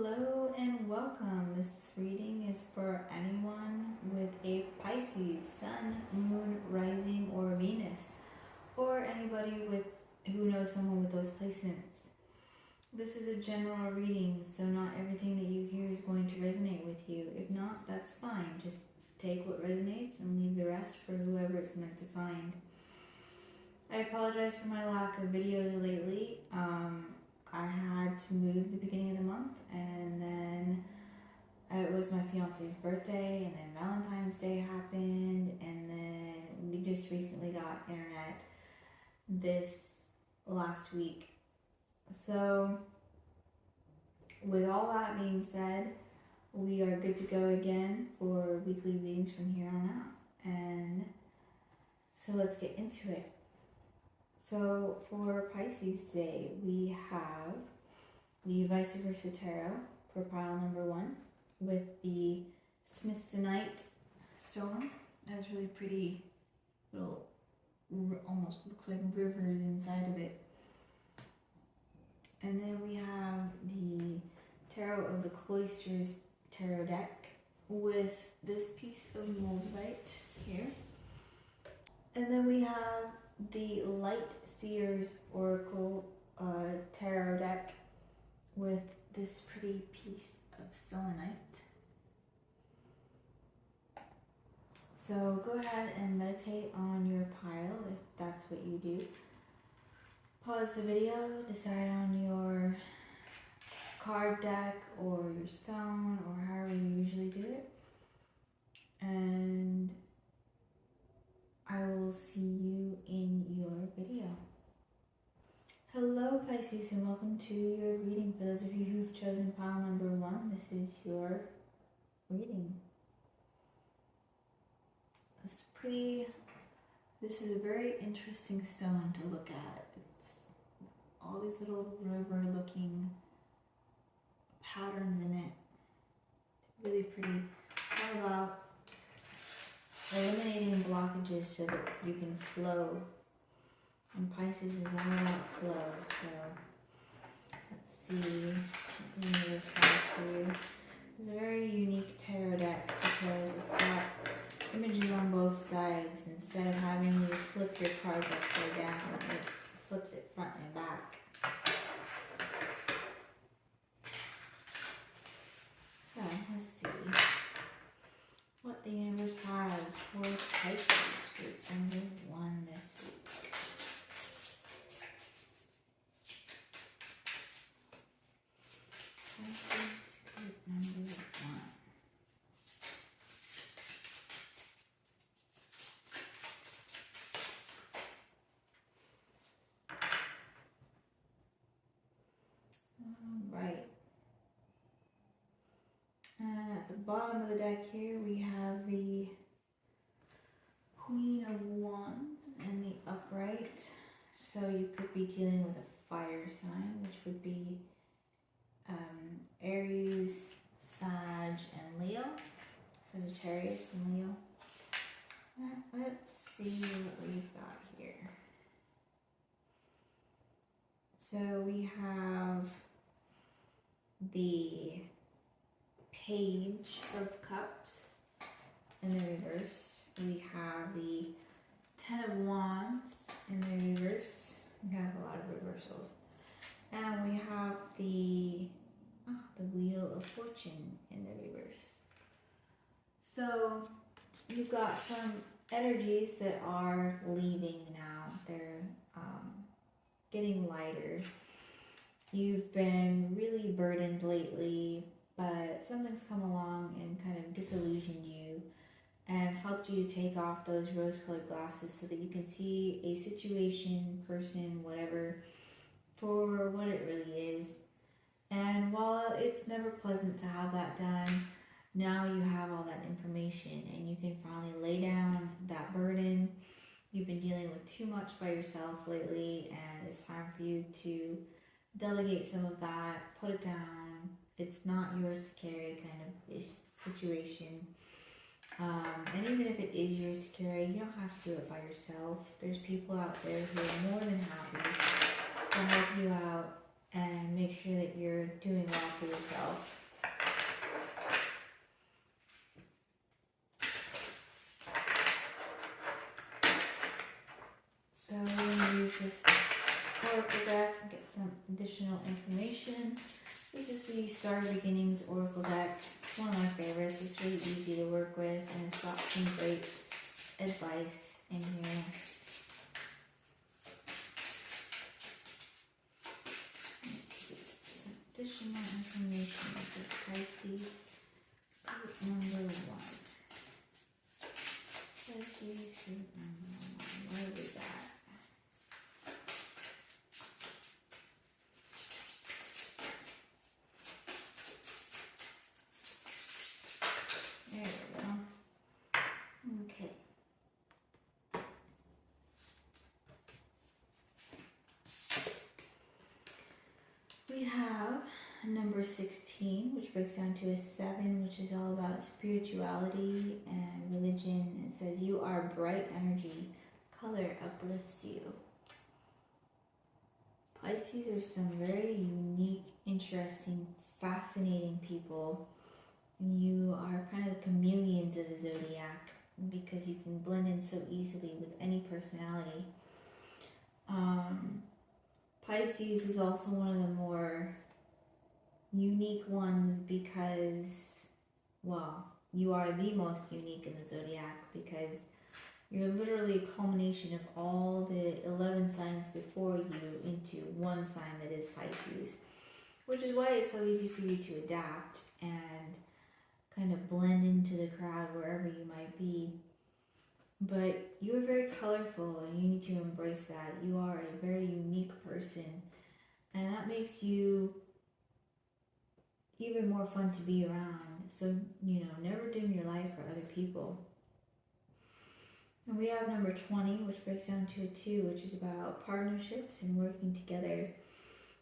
Hello and welcome. This reading is for anyone with a Pisces Sun, Moon, Rising, or Venus, or anybody who knows someone with those placements. This is a general reading, so not everything that you hear is going to resonate with you. If not, that's fine. Just take what resonates and leave the rest for whoever it's meant to find. I apologize for my lack of videos lately. I had to move the beginning of the month, and then it was my fiance's birthday, and then Valentine's Day happened, and then we just recently got internet this last week. So with all that being said, we are good to go again for weekly readings from here on out. And so let's get into it. So for Pisces today, we have the Vice Versa Tarot for pile number 1 with the Smithsonite stone. That has really pretty little, almost looks like rivers inside of it. And then we have the Tarot of the Cloisters tarot deck with this piece of Moldavite here. And then we have the Light Seers Oracle tarot deck with this pretty piece of Selenite. So go ahead and meditate on your pile if that's what you do. Pause the video, decide on your card deck or your stone or however you usually do it. And I will see you in your video. Hello Pisces, and welcome to your reading. For those of you who've chosen pile number 1, this is your reading. This is a very interesting stone to look at. It's all these little river looking patterns in it. It's really pretty. All about eliminating blockages so that you can flow. And Pisces is all about flow. So let's see what the universe has for you. It's a very unique tarot deck because it's got images on both sides. Instead of having you flip your cards upside down, it flips it front and back. So let's see what the universe has for Pisces group number 1 this week. Pisces group number 1. Alright. And at the bottom of the deck here, we have the Queen of Wands in the upright. So you could be dealing with a fire sign, which would be Aries, Sag, and Leo. Sagittarius and Leo. Let's see what we've got here. So we have the Page of Cups in the reverse. We have the Ten of Wands in the reverse. We have a lot of reversals. And we have the Wheel of Fortune in the reverse. So you've got some energies that are leaving now. They're getting lighter. You've been really burdened lately, but something's come along and kind of disillusioned you and helped you to take off those rose-colored glasses so that you can see a situation, person, whatever, for what it really is. And while it's never pleasant to have that done, now you have all that information and you can finally lay down that burden. You've been dealing with too much by yourself lately, and it's time for you to delegate some of that, put it down. It's not yours to carry kind of situation. And even if it is yours to carry, you don't have to do it by yourself. There's people out there who are more than happy to help you out and make sure that you're doing well for yourself. So we're going to use this Oracle deck and get some additional information. This is the Star Beginnings Oracle deck. It's one of my favorites. It's really easy to work with, and it's got some great advice in here. Let's see, some additional information for Pisces. Group number 1. Pisces group number 1. Where are we at? There we go. Okay. We have number 16, which breaks down to a 7, which is all about spirituality and religion. It says, you are bright energy. Color uplifts you. Pisces are some very unique, interesting, fascinating people. You are kind of the chameleons of the zodiac because you can blend in so easily with any personality. Pisces is also one of the more unique ones because, well, you are the most unique in the zodiac because you're literally a culmination of all the 11 signs before you into one sign that is Pisces, which is why it's so easy for you to adapt and kind of blend into the crowd wherever you might be. But you are very colorful and you need to embrace that. You are a very unique person, and that makes you even more fun to be around. So, you know, never dim your light for other people. And we have number 20, which breaks down to a 2, which is about partnerships and working together.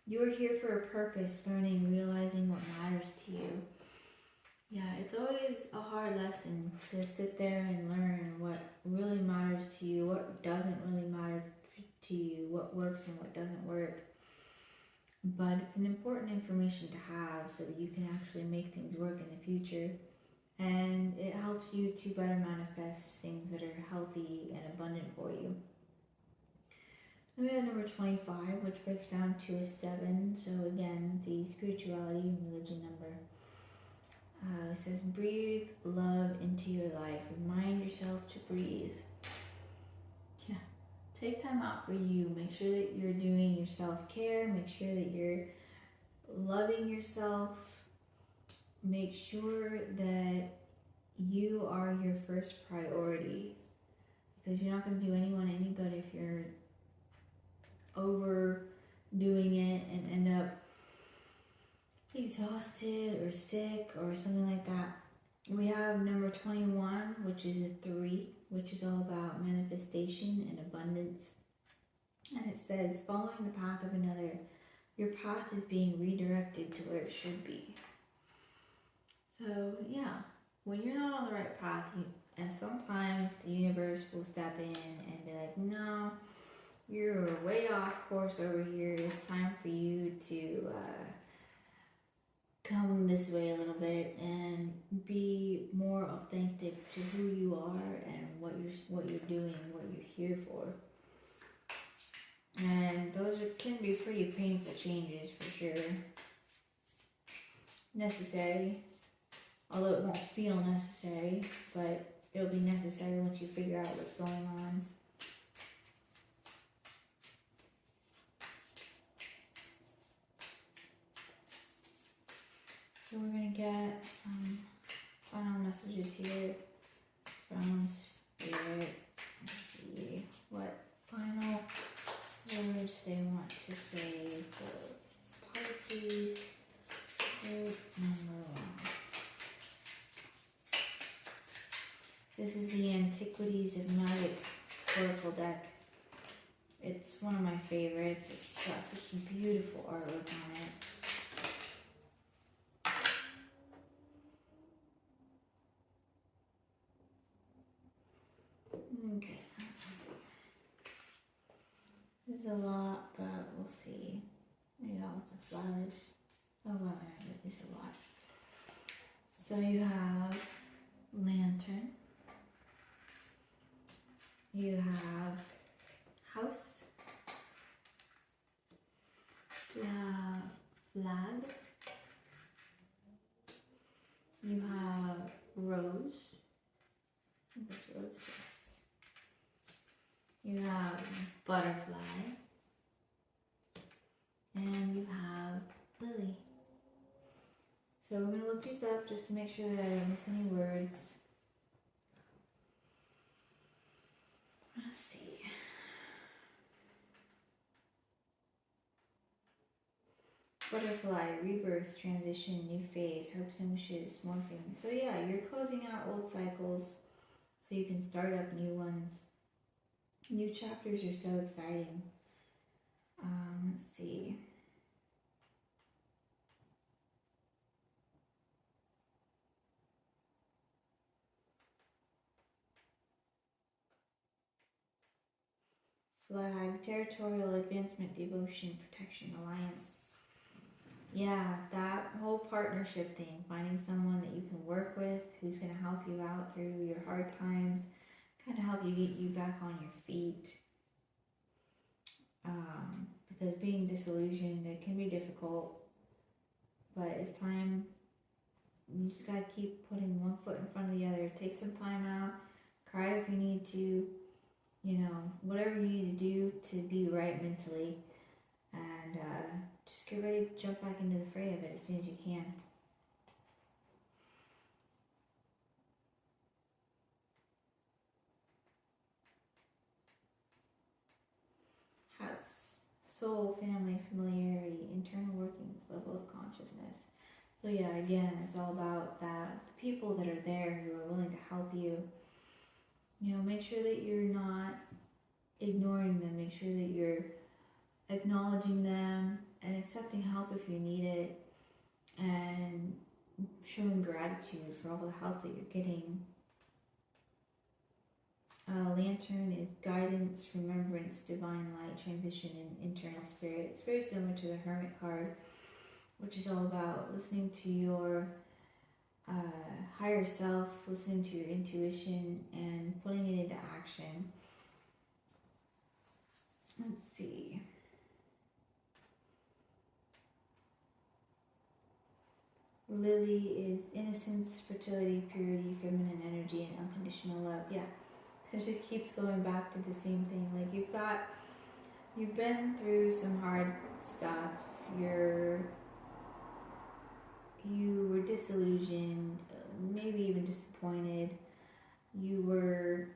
You are here for a purpose, learning, realizing what matters to you. Yeah, it's always a hard lesson to sit there and learn what really matters to you, what doesn't really matter to you, what works and what doesn't work. But it's an important information to have so that you can actually make things work in the future. And it helps you to better manifest things that are healthy and abundant for you. And we have number 25, which breaks down to a 7. So again, the spirituality and religion number. It says, breathe love into your life. Remind yourself to breathe. Yeah. Take time out for you. Make sure that you're doing your self-care. Make sure that you're loving yourself. Make sure that you are your first priority. Because you're not going to do anyone any good if you're overdoing it and end up exhausted or sick or something like that. We have number 21, which is a 3, which is all about manifestation and abundance. And it says, following the path of another, your path is being redirected to where it should be. So yeah, when you're not on the right path, and sometimes the universe will step in and be like, no, you're way off course over here. It's time for you to come this way a little bit and be more authentic to who you are and what you're doing, what you're here for. And those can be pretty painful changes for sure. Necessary, although it won't feel necessary, but it'll be necessary once you figure out what's going on. So we're going to get some final messages here from Spirit. Let's see what final words they want to say for Pisces group number 1. This is the Antiquities of Magic Oracle deck. It's one of my favorites. It's got such beautiful artwork on it. Okay, let's see. There's a lot, but we'll see. You got lots of flowers. Oh wow, I get this a lot. So you have lantern. You have house. You have flag. You have rose. This rose, yes. You have butterfly. And you have lily. So we're going to look these up just to make sure that I don't miss any words. Let's see. Butterfly, rebirth, transition, new phase, hopes and wishes, morphing. So yeah, you're closing out old cycles so you can start up new ones. New chapters are so exciting. Let's see. Flag, territorial advancement, devotion, protection, alliance. Yeah, that whole partnership thing, finding someone that you can work with, who's going to help you out through your hard times, kind of help you get you back on your feet. Because being disillusioned, it can be difficult, but it's time. You just got to keep putting one foot in front of the other. Take some time out, cry if you need to, you know, whatever you need to do to be right mentally, and just get ready to jump back into the fray of it as soon as you can. House, soul, family, familiarity, internal workings, level of consciousness. So yeah, again, it's all about that. The people that are there who are willing to help you. You know, make sure that you're not ignoring them. Make sure that you're acknowledging them and accepting help if you need it, and showing gratitude for all the help that you're getting. Lantern is guidance, remembrance, divine light, transition, and internal spirit. It's very similar to the Hermit card, which is all about listening to your higher self, listening to your intuition, and putting it into action. Let's see. Lily is innocence, fertility, purity, feminine energy, and unconditional love. Yeah, it just keeps going back to the same thing. Like you've been through some hard stuff. You were disillusioned, maybe even disappointed. You were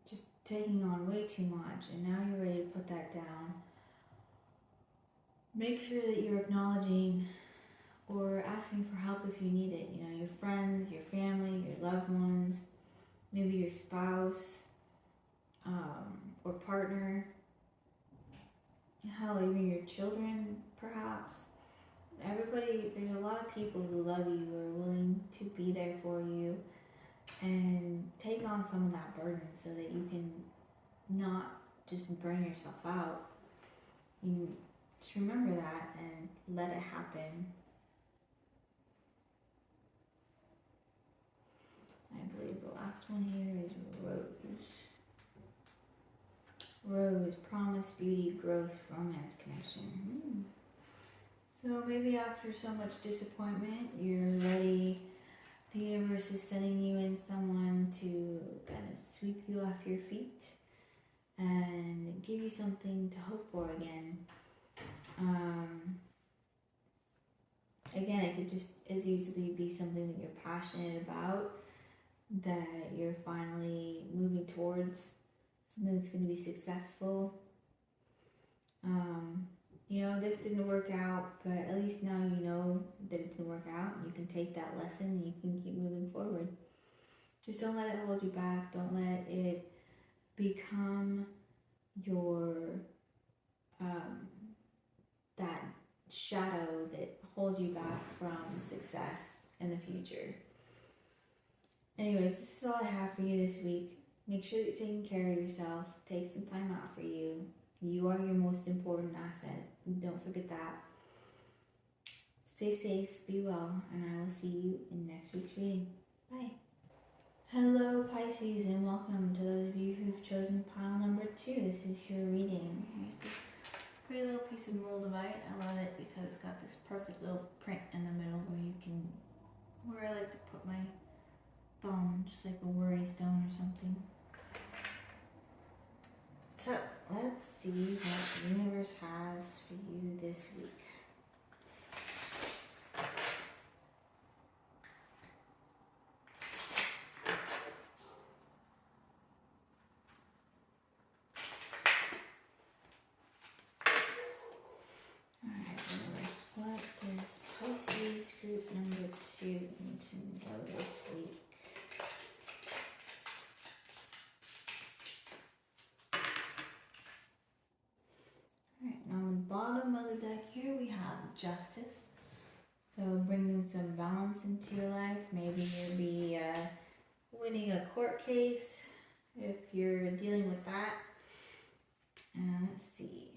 just taking on way too much, and now you're ready to put that down. Make sure that you're acknowledging or asking for help if you need it. You know, your friends, your family, your loved ones, maybe your spouse or partner, hell, even your children, perhaps. Everybody, there's a lot of people who love you, who are willing to be there for you and take on some of that burden so that you can not just burn yourself out. You just remember that and let it happen. I believe the last one here is Rose. Rose, promise, beauty, growth, romance, connection. So maybe after so much disappointment, you're ready. The universe is sending you in someone to kind of sweep you off your feet and give you something to hope for again. Again, it could just as easily be something that you're passionate about, that you're finally moving towards, something that's going to be successful. You know, this didn't work out, but at least now you know that it didn't work out, and you can take that lesson and you can keep moving forward. Just don't let it hold you back. Don't let it become your that shadow that holds you back from success in the future. Anyways, this is all I have for you this week. Make sure that you're taking care of yourself. Take some time out for you. You are your most important asset. Don't forget that. Stay safe, be well, and I will see you in next week's reading. Bye. Hello Pisces, and welcome to those of you who've chosen pile number 2. This is your reading. Here's this pretty little piece of Moldavite. I love it because it's got this perfect little print in the middle where I like to put my thumb, just like a worry stone or something. So let's see what the universe has for you this week. Pisces group number 2 need to know this week. Alright, now on the bottom of the deck here we have Justice. So bringing some balance into your life. Maybe you'll be winning a court case if you're dealing with that. Let's see.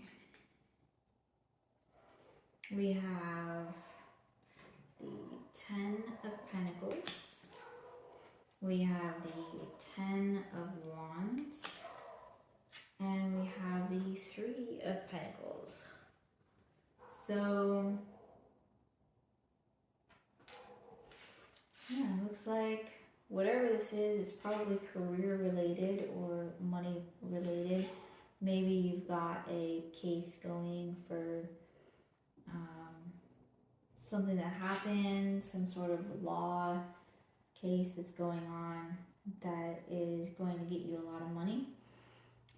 We have the 10 of Pentacles, we have the 10 of Wands, and we have the 3 of Pentacles. So, yeah, it looks like whatever this is, it's probably career related or money related. Maybe you've got a case going for something that happened, some sort of law case that's going on that is going to get you a lot of money.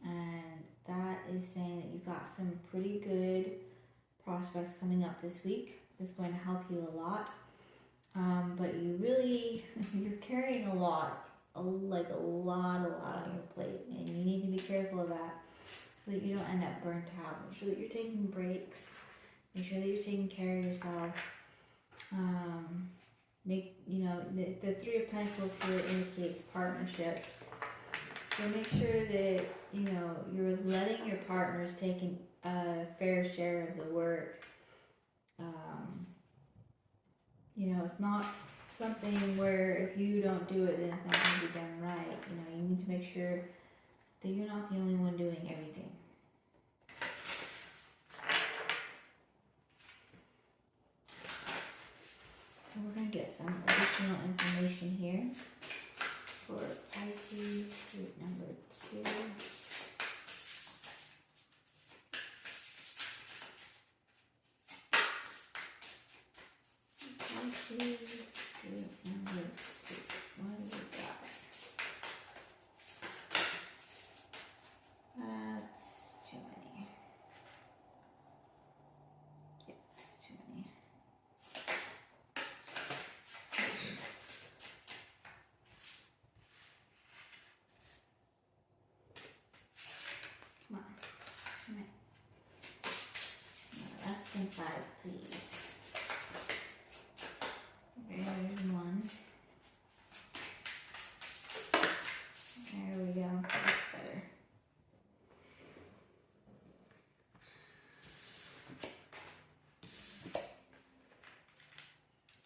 And that is saying that you've got some pretty good prospects coming up this week. That's going to help you a lot. But you're carrying a lot on your plate. And you need to be careful of that so that you don't end up burnt out. Make sure that you're taking breaks. Make sure that you're taking care of yourself. The 3 of Pentacles here indicates partnerships. So make sure that, you're letting your partners take a fair share of the work. It's not something where if you don't do it, then it's not going to be done right. You need to make sure that you're not the only one doing everything. We're going to get some additional information here for Pisces group number 2. Pisces group number 2. What do we got? That's too many. Yeah, that's too many. Come on. No, less than 5, please. Okay, there's 1. There we go. That's better.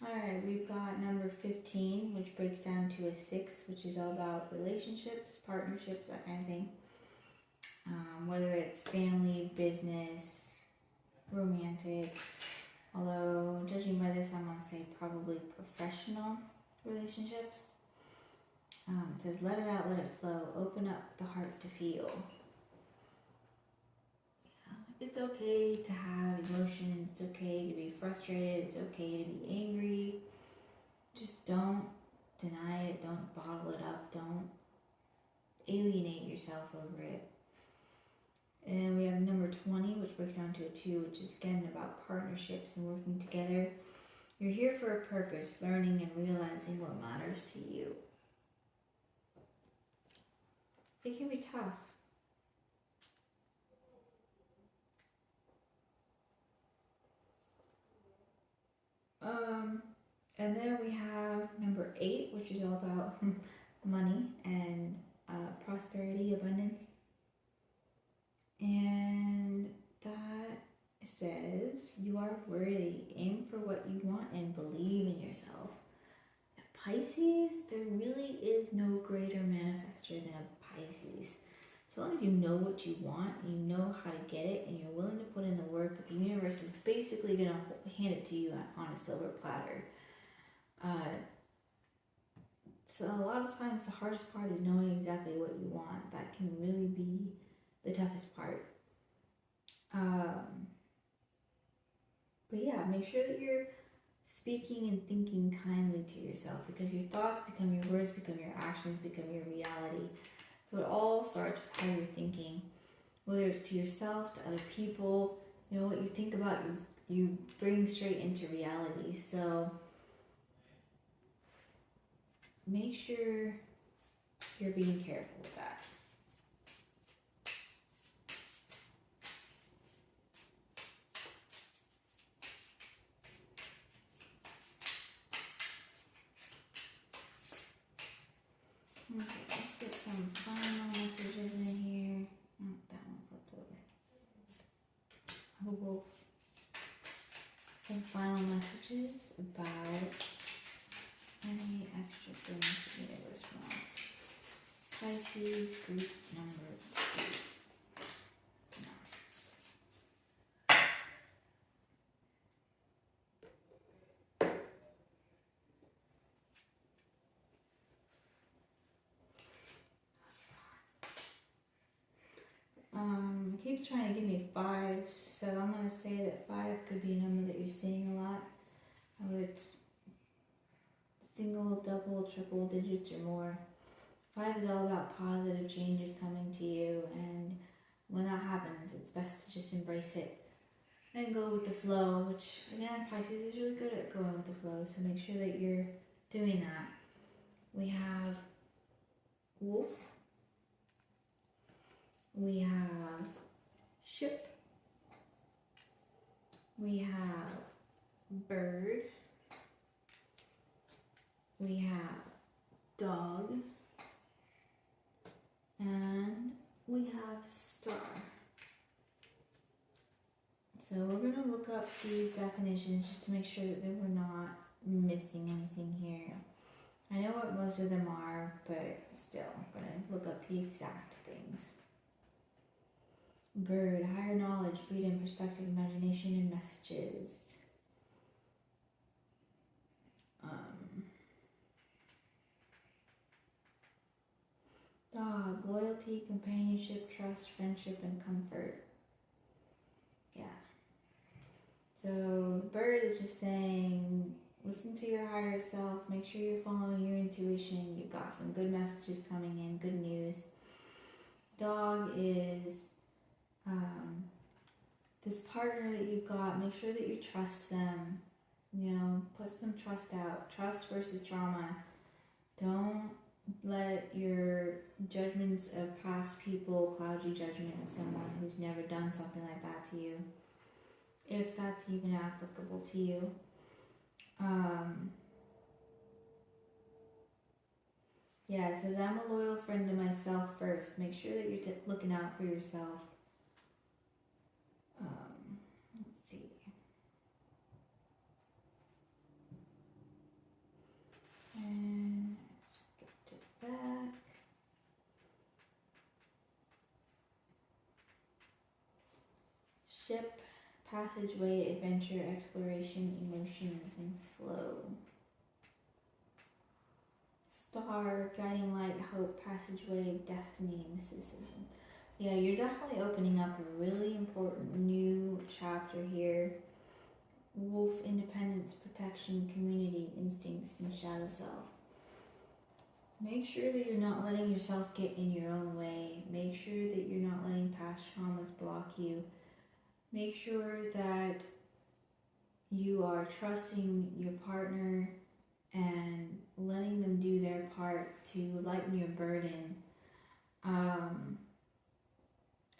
Alright, we've got number 15, which breaks down to a 6, which is all about relationships, partnerships, that kind of thing. Whether it's family, business, romantic, although judging by this, I'm going to say probably professional relationships. It says, let it out, let it flow, open up the heart to feel. It's okay to have emotions, it's okay to be frustrated, it's okay to be angry. Just don't deny it, don't bottle it up, don't alienate yourself over it. And we have number 20, which breaks down to a 2, which is again about partnerships and working together. You're here for a purpose, learning and realizing what matters to you. It can be tough. And then we have number 8, which is all about money and prosperity, abundance. And that says you are worthy. Aim for what you want and believe in yourself. Pisces, there really is no greater manifester than a Pisces. So long as you know what you want, you know how to get it, and you're willing to put in the work, the universe is basically going to hand it to you on a silver platter. So a lot of times the hardest part is knowing exactly what you want. That can really be the toughest part. But yeah, make sure that you're speaking and thinking kindly to yourself, because your thoughts become your words, become your actions, become your reality. So it all starts with how you're thinking, whether it's to yourself, to other people. You know, what you think about, you bring straight into reality. So make sure you're being careful with that. Okay, let's get some final messages in here. Oh, that one flipped over. A wolf. Some final messages about any extra things the universe wants. Pisces group number 2. It keeps trying to give me 5s, so I'm going to say that 5 could be a number that you're seeing a lot. Whether it's single, double, triple digits or more. 5 is all about positive changes coming to you, and when that happens, it's best to just embrace it and go with the flow, which, again, Pisces is really good at going with the flow, so make sure that you're doing that. We have wolf. We have ship. We have bird. We have dog. And we have star. So we're going to look up these definitions just to make sure that we're not missing anything here. I know what most of them are, but still, I'm going to look up the exact things. Bird, higher knowledge, freedom, perspective, imagination, and messages. Dog, loyalty, companionship, trust, friendship, and comfort. Yeah. So the bird is just saying, listen to your higher self, make sure you're following your intuition, you've got some good messages coming in, good news. Dog is this partner that you've got, make sure that you trust them. You know, put some trust out. Trust versus drama. Don't let your judgments of past people cloud your judgment of someone who's never done something like that to you, if that's even applicable to you. Yeah, it says, I'm a loyal friend to myself first. Make sure that you're looking out for yourself. Let's see. And skip it back. Ship, passageway, adventure, exploration, emotions, and flow. Star, guiding light, hope, passageway, destiny, mysticism. Yeah, you're definitely opening up a really important new chapter here. Wolf, independence, protection, community, instincts, and shadow self. Make sure that you're not letting yourself get in your own way. Make sure that you're not letting past traumas block you. Make sure that you are trusting your partner and letting them do their part to lighten your burden.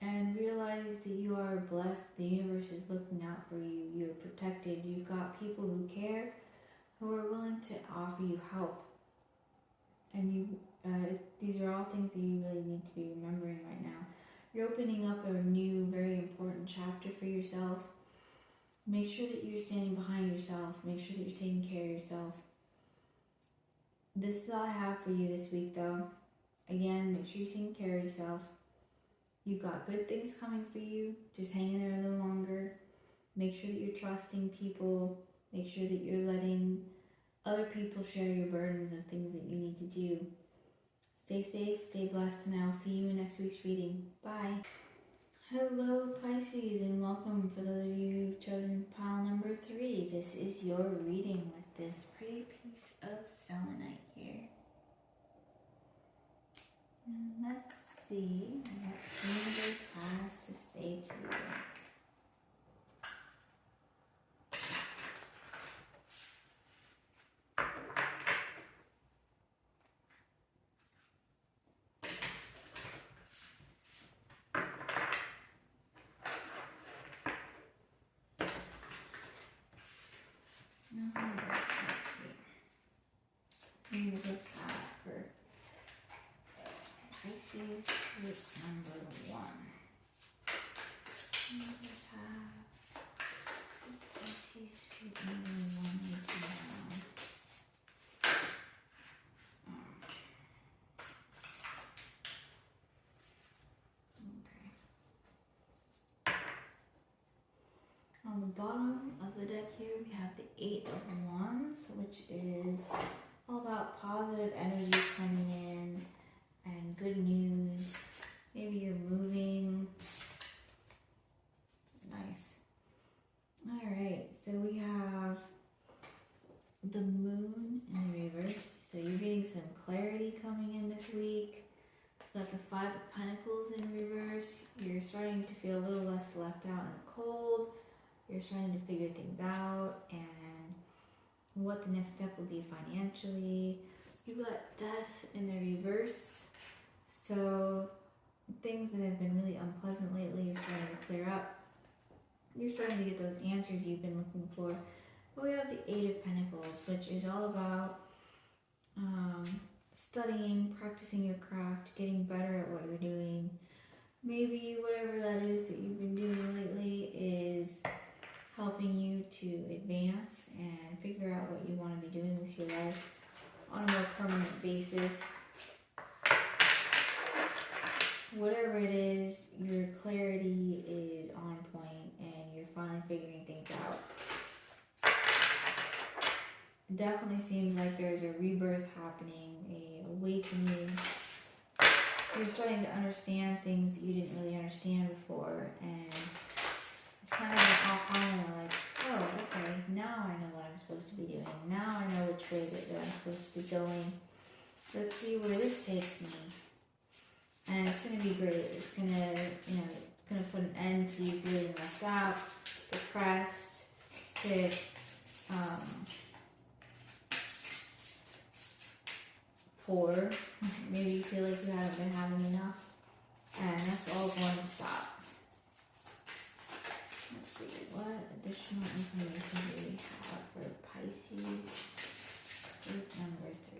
And realize that you are blessed. The universe is looking out for you. You're protected. You've got people who care, who are willing to offer you help. And these are all things that you really need to be remembering right now. You're opening up a new, very important chapter for yourself. Make sure that you're standing behind yourself. Make sure that you're taking care of yourself. This is all I have for you this week, though. Again, make sure you're taking care of yourself. You've got good things coming for you. Just hang in there a little longer. Make sure that you're trusting people. Make sure that you're letting other people share your burdens of things that you need to do. Stay safe, stay blessed, and I'll see you in next week's reading. Bye. Hello, Pisces, and welcome for those of you who've chosen pile number 3. This is your reading with this pretty piece of selenite here. And let's see what the universe has to say to you. Let's see. The universe have for Pisces group number 1. Universe have Pisces group number 1 into now. Okay. On the bottom of the deck here, we have the 8 of Wands, which is all about positive energies coming in and good news. Maybe you're moving. Nice. Alright, so we have the moon in the reverse. So you're getting some clarity coming in this week. Got the 5 of Pentacles in reverse. You're starting to feel a little less left out in the cold. You're starting to figure things out and what the next step will be financially. You got death in the reverse. So things that have been really unpleasant lately, you're starting to clear up. You're starting to get those answers you've been looking for. But we have the 8 of Pentacles, which is all about studying, practicing your craft, getting better at what you're doing. Maybe whatever that is that you've been doing lately is helping you to advance and figure out what you want to be doing with your life on a more permanent basis. Whatever it is, your clarity is on point and you're finally figuring things out. It definitely seems like there's a rebirth happening, a awakening. You're starting to understand things that you didn't really understand before, and it's kind of an aha, like, oh, okay, now I know what I'm supposed to be doing. Now I know which way that I'm supposed to be going. Let's see where this takes me. And it's going to be great. It's going to, it's going to put an end to you feeling left out, depressed, sick, poor. Maybe you feel like you haven't been having enough. And that's all going to stop. Let's see, what additional information do we have for Pisces group number 3?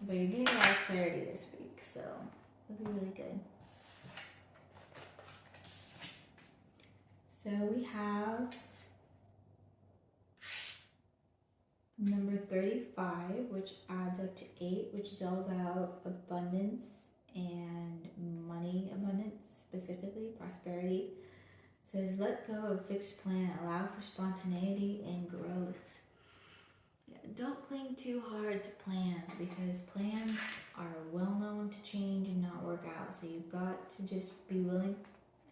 But you're getting a lot of clarity this week, so it'll be really good. So we have number 35, which adds up to 8, which is all about abundance and money abundance, specifically prosperity. It says, let go of fixed plan, allow for spontaneity and growth. Don't cling too hard to plans, because plans are well known to change and not work out. So you've got to just be willing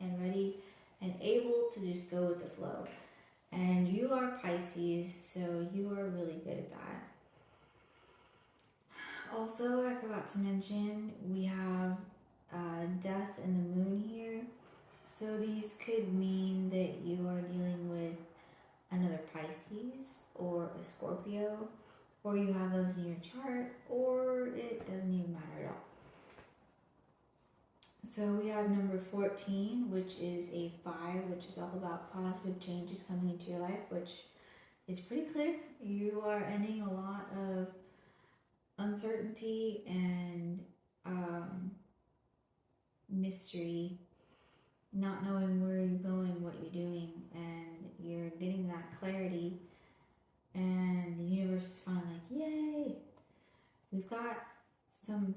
and ready and able to just go with the flow. And you are Pisces, so you are really good at that. Also, I forgot to mention, we have death in the moon here. So these could mean that you are dealing with another Pisces or a Scorpio, or you have those in your chart, or it doesn't even matter at all. So we have number 14, which is a 5, which is all about positive changes coming into your life, which is pretty clear. You are ending a lot of uncertainty and mystery, not knowing where you're going, what you're doing, and you're getting that clarity, and the universe is finally like, yay, we've got some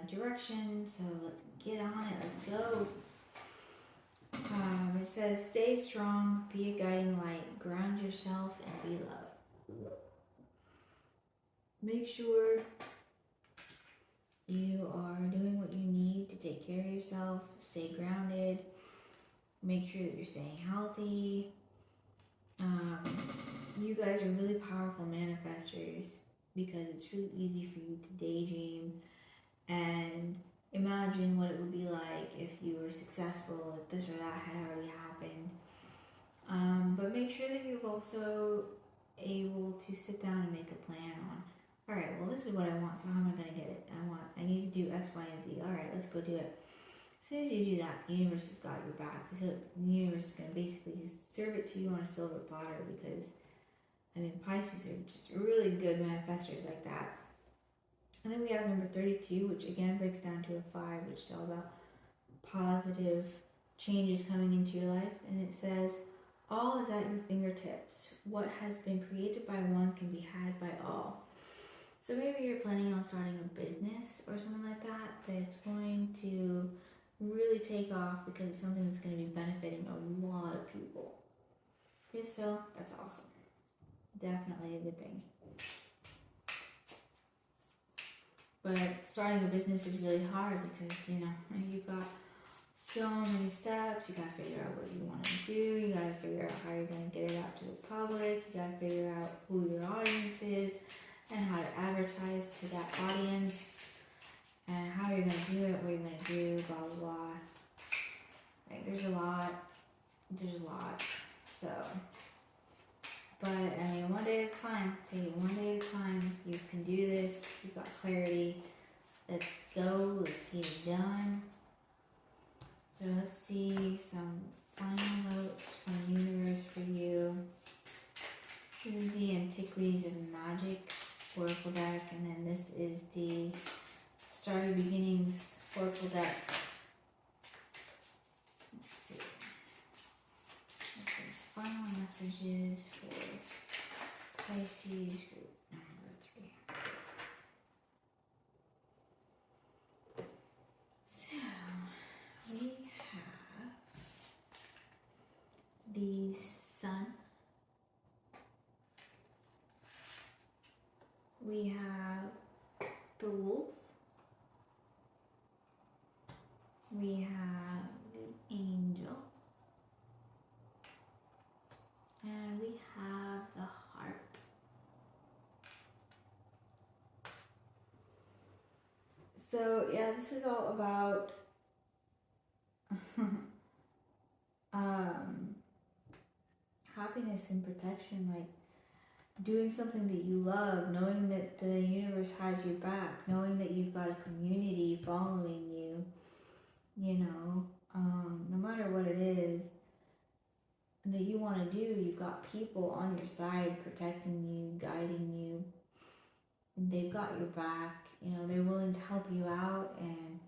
direction, so let's get on it, let's go. It says, stay strong, be a guiding light, ground yourself, and be love. Make sure you are doing what you need to take care of yourself, stay grounded, make sure that you're staying healthy. You guys are really powerful manifestors because it's really easy for you to daydream and imagine what it would be like if you were successful, if this or that had already happened. But make sure that you're also able to sit down and make a plan on, all right, well, this is what I want, so how am I going to get it? I need to do X, Y, and Z. All right, let's go do it. As soon as you do that, the universe has got your back. So the universe is going to basically just serve it to you on a silver platter because, I mean, Pisces are just really good manifestors like that. And then we have number 32, which again breaks down to a 5, which is all about positive changes coming into your life. And it says, all is at your fingertips. What has been created by one can be had by all. So maybe you're planning on starting a business or something like that that's going to really take off because it's something that's going to be benefiting a lot of people. If so, that's awesome. Definitely a good thing. But starting a business is really hard because, you know, you've got so many steps. You got to figure out what you want to do. You got to figure out how you're going to get it out to the public. You got to figure out who your audience is and how to advertise to that audience and how you're going to do it, what you're going to do, blah, blah, blah. Like, there's a lot. So, but, I mean, one day at a time. Take it one day at a time. You can do this. You've got clarity. Let's go. Let's get it done. So let's see some final notes from the universe for you. This is the Antiquities of Magic Oracle deck, and then this is the Starry Beginnings Oracle deck. Let's see. Let's see. Final messages for Pisces group number 3. So we have the Sun. We have the Wolf. We have the Angel. And we have the Heart. So yeah, this is all about happiness and protection, like doing something that you love, knowing that the universe has your back, knowing that you've got a community following you, you know, no matter what it is that you want to do, you've got people on your side protecting you, guiding you, and they've got your back, you know, they're willing to help you out, and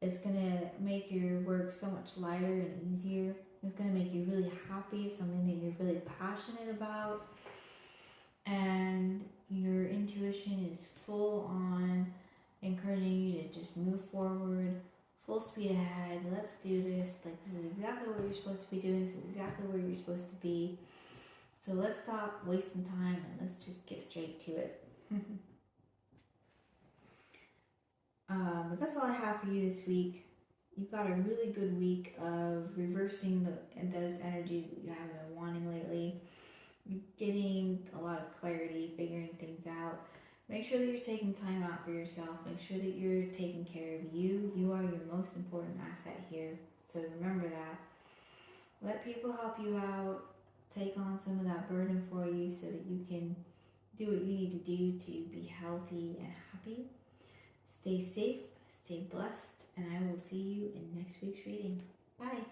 it's going to make your work so much lighter and easier. It's going to make you really happy, something that you're really passionate about. And your intuition is full on encouraging you to just move forward, full speed ahead. Let's do this. Like, this is exactly what you're supposed to be doing. This is exactly where you're supposed to be. So let's stop wasting time and let's just get straight to it. But that's all I have for you this week. You've got a really good week of reversing those energies that you haven't been wanting lately. You're getting a lot of clarity, figuring things out. Make sure that you're taking time out for yourself. Make sure that you're taking care of you. You are your most important asset here. So remember that. Let people help you out. Take on some of that burden for you so that you can do what you need to do to be healthy and happy. Stay safe, stay blessed, and I will see you in next week's reading. Bye.